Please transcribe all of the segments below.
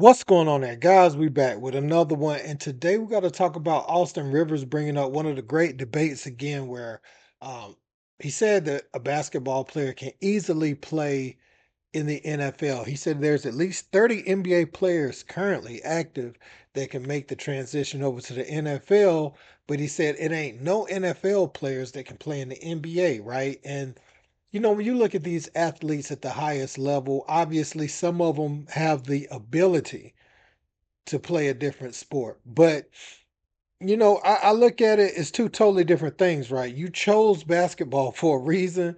What's going on there, guys? We back with another one, and today we got to talk about Austin Rivers bringing up one of the great debates again, where um, he said that a basketball player can easily play in the NFL. He said there's at least 30 NBA players currently active that can make the transition over to the NFL, but he said it ain't no NFL players that can play in the NBA, right? And when you look at these athletes at the highest level, obviously some of them have the ability to play a different sport. But, I look at it as two totally different things, right? You chose basketball for a reason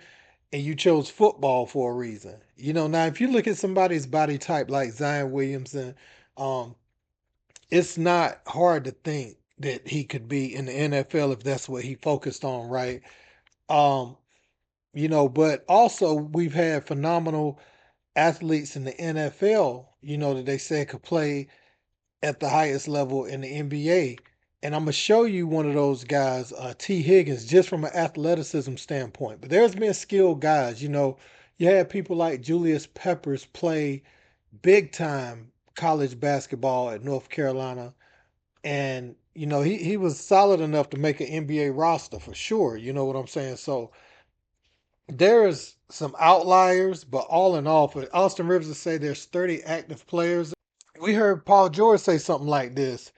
and you chose football for a reason. Now if you look at somebody's body type like Zion Williamson, um, it's not hard to think that he could be in the NFL if that's what he focused on, right? Um, but also we've had phenomenal athletes in the NFL, that they said could play at the highest level in the NBA. And I'm gonna show you one of those guys, T. Higgins, just from an athleticism standpoint. But there's been skilled guys. You had people like Julius Peppers play big time college basketball at North Carolina, and he was solid enough to make an NBA roster for sure. You know what I'm saying? So there's some outliers, but all in all, for Austin Rivers to say there's 30 active players, we heard Paul George say something like this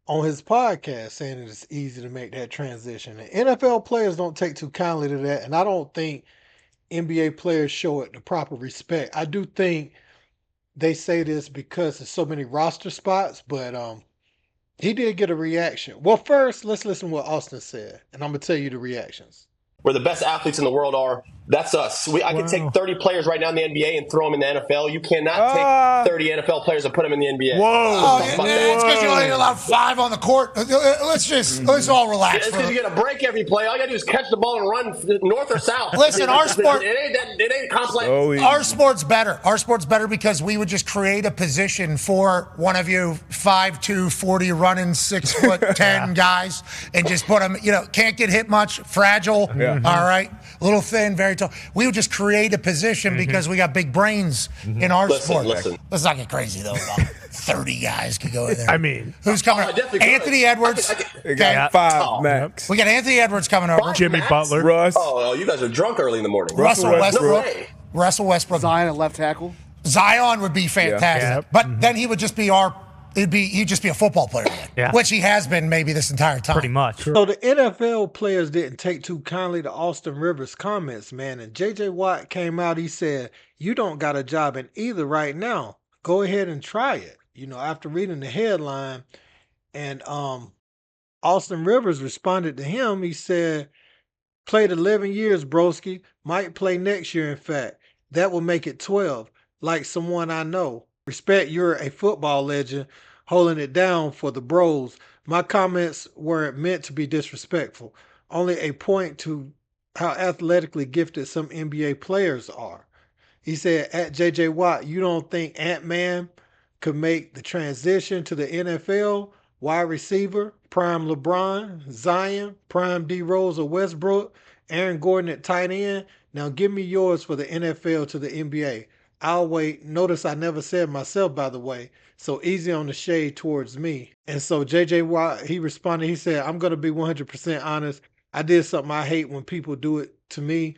on his podcast, saying it's easy to make that transition. And NFL players don't take too kindly to that, and I don't think NBA players show it the proper respect. I do think they say this because there's so many roster spots, but he did get a reaction. Well, first, let's listen to what Austin said, and I'm gonna tell you the reactions. Where the best athletes in the world are, that's us. I could take 30 players right now in the NBA and throw them in the NFL. You cannot take 30 NFL players and put them in the NBA. It's because you only allow 5 on the court. Let's all relax. It's because you get a break every play. All you got to do is catch the ball and run north or south. Listen, our sport, it ain't complex. Our sport's better. Our sport's better because we would just create a position for one of you 5'2", 40 running 6'10" guys and just put them, can't get hit much, fragile. Yeah. All right. A little thin, very tall. We would just create a position because we got big brains in our sport. Let's not get crazy, though. About 30 guys could go in there. I mean, who's coming up? Anthony Edwards. Got 5 max. We got Anthony Edwards coming over. Jimmy Butler. Russ. Oh, you guys are drunk early in the morning. Russell Westbrook. Zion at left tackle. Zion would be fantastic. Yeah. But then he would just be he'd just be a football player again, which he has been maybe this entire time. Pretty much. So the NFL players didn't take too kindly to Austin Rivers' comments, man. And J.J. Watt came out, he said, you don't got a job in either right now. Go ahead and try it. After reading the headline, and Austin Rivers responded to him, he said, played 11 years, broski. Might play next year, in fact. That will make it 12, like someone I know. Respect, you're a football legend, holding it down for the bros. My comments weren't meant to be disrespectful. Only a point to how athletically gifted some NBA players are. He said, at JJ Watt, you don't think Ant-Man could make the transition to the NFL? Wide receiver, prime LeBron, Zion, prime D Rose or Westbrook, Aaron Gordon at tight end. Now give me yours for the NFL to the NBA. I'll wait. Notice I never said myself, by the way. So easy on the shade towards me. And so JJ Watt, he responded, he said, I'm going to be 100% honest. I did something I hate when people do it to me.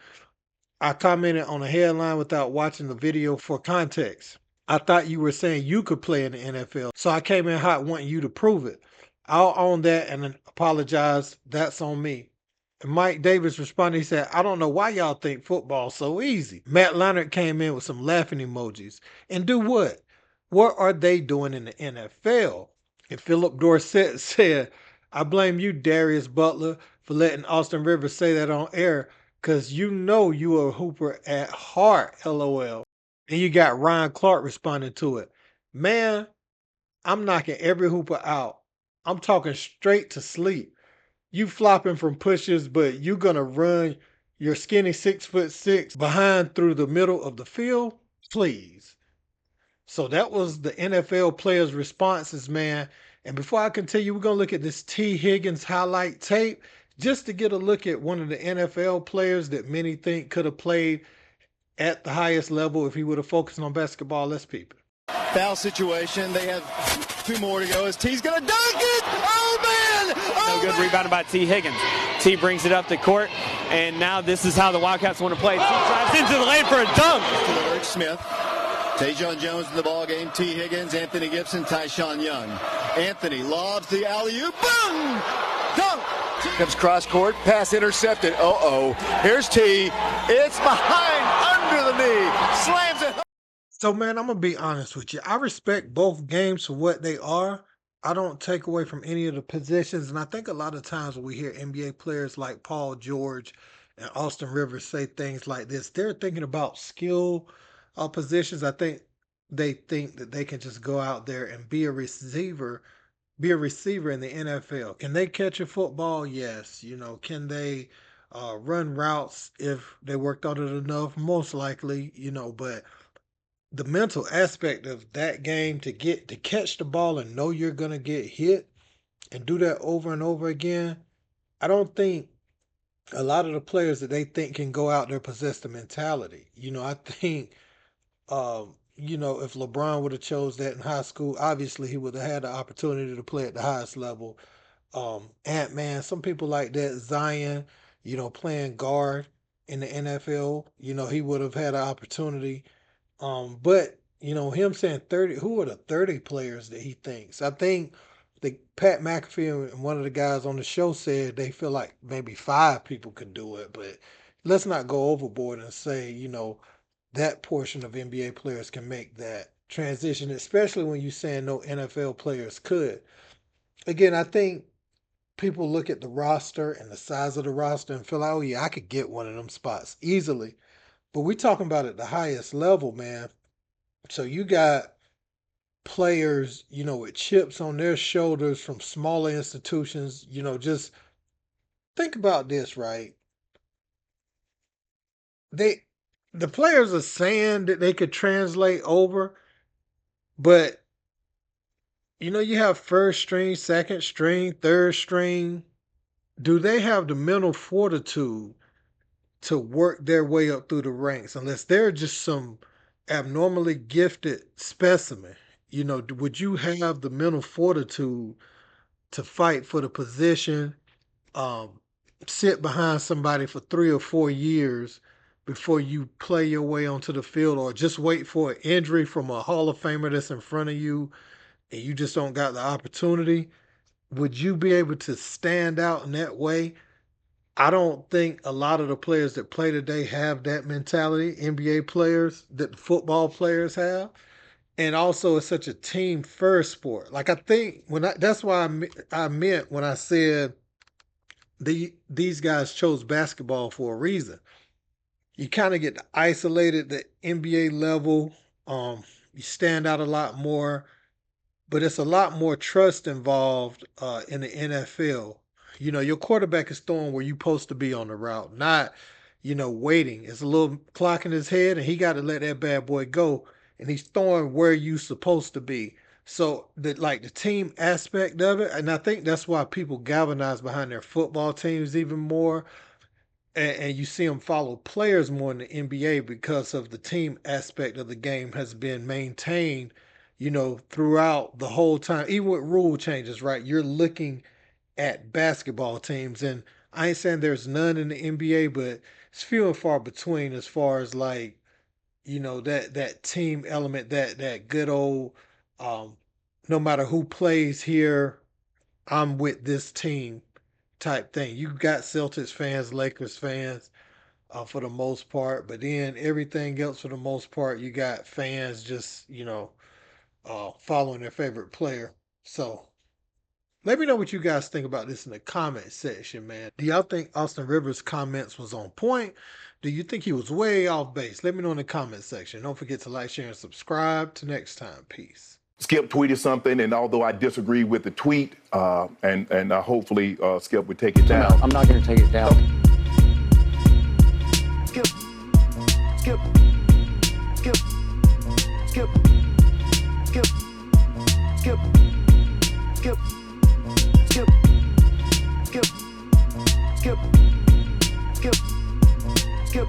I commented on a headline without watching the video for context. I thought you were saying you could play in the NFL. So I came in hot wanting you to prove it. I'll own that and apologize. That's on me. And Mike Davis responded, he said, I don't know why y'all think football's so easy. Matt Leonard came in with some laughing emojis. And do what? What are they doing in the NFL? And Philip Dorsett said, I blame you, Darius Butler, for letting Austin Rivers say that on air, because you know you are a hooper at heart, LOL. And you got Ryan Clark responding to it. Man, I'm knocking every hooper out. I'm talking straight to sleep. You flopping from pushes, but you gonna run your skinny 6'6" behind through the middle of the field? Please. So that was the NFL players' responses, man. And before I continue, we're gonna look at this T. Higgins highlight tape just to get a look at one of the NFL players that many think could have played at the highest level if he would have focused on basketball. Let's peep it. Foul situation. They have 2 more to go as T's going to dunk it. Oh, man. Oh, no good. Rebounded by T. Higgins. T brings it up the court, and now this is how the Wildcats want to play. T drives into the lane for a dunk. To Eric Smith. Tajon Jones in the ball game. T. Higgins, Anthony Gibson, Tyshawn Young. Anthony lobs the alley-oop. Boom! Dunk! Comes cross court. Pass intercepted. Uh-oh. Here's T. It's behind, under the knee. Slams it. So, man, I'm going to be honest with you. I respect both games for what they are. I don't take away from any of the positions. And I think a lot of times when we hear NBA players like Paul George and Austin Rivers say things like this, they're thinking about skill positions. I think they think that they can just go out there and be a receiver in the NFL. Can they catch a football? Yes. Can they run routes if they worked on it enough? Most likely, but the mental aspect of that game to catch the ball and know you're going to get hit and do that over and over again, I don't think a lot of the players that they think can go out there possess the mentality. I think, if LeBron would have chose that in high school, obviously he would have had the opportunity to play at the highest level. Ant-Man, some people like that, Zion, playing guard in the NFL, he would have had an opportunity. But him saying 30, who are the 30 players that he thinks? I think Pat McAfee and one of the guys on the show said they feel like maybe 5 people can do it, but let's not go overboard and say, that portion of NBA players can make that transition, especially when you're saying no NFL players could. Again, I think people look at the roster and the size of the roster and feel like, oh yeah, I could get one of them spots easily. But we're talking about at the highest level, man. So you got players, with chips on their shoulders from smaller institutions. Just think about this, right? The players are saying that they could translate over, but you have first string, second string, third string. Do they have the mental fortitude to work their way up through the ranks unless they're just some abnormally gifted specimen? Would you have the mental fortitude to fight for the position, sit behind somebody for 3 or 4 years before you play your way onto the field, or just wait for an injury from a Hall of Famer that's in front of you and you just don't got the opportunity? Would you be able to stand out in that way? I don't think a lot of the players that play today have that mentality, NBA players, that the football players have. And also, it's such a team-first sport. Like, I think that's why I meant when I said these guys chose basketball for a reason. You kind of get isolated at the NBA level. You stand out a lot more, but it's a lot more trust involved in the NFL. Your quarterback is throwing where you're supposed to be on the route, not, waiting. It's a little clock in his head, and he got to let that bad boy go, and he's throwing where you're supposed to be. So, the team aspect of it, and I think that's why people galvanize behind their football teams even more, and you see them follow players more in the NBA because of the team aspect of the game has been maintained, throughout the whole time. Even with rule changes, right? You're looking at basketball teams, and I ain't saying there's none in the NBA, but it's few and far between as far as that team element, that good old no matter who plays here, I'm with this team type thing. You got Celtics fans, Lakers fans for the most part, but then everything else for the most part, you got fans just following their favorite player. So let me know what you guys think about this in the comment section, man. Do y'all think Austin Rivers' comments was on point? Do you think he was way off base? Let me know in the comment section. Don't forget to like, share, and subscribe. Till next time. Peace. Skip tweeted something, and although I disagree with the tweet, and hopefully Skip would take it down. I'm not going to take it down. Skip. Skip. Skip. Skip. Skip. Skip. Skip. Skip. Skip. Skip. Skip. Skip.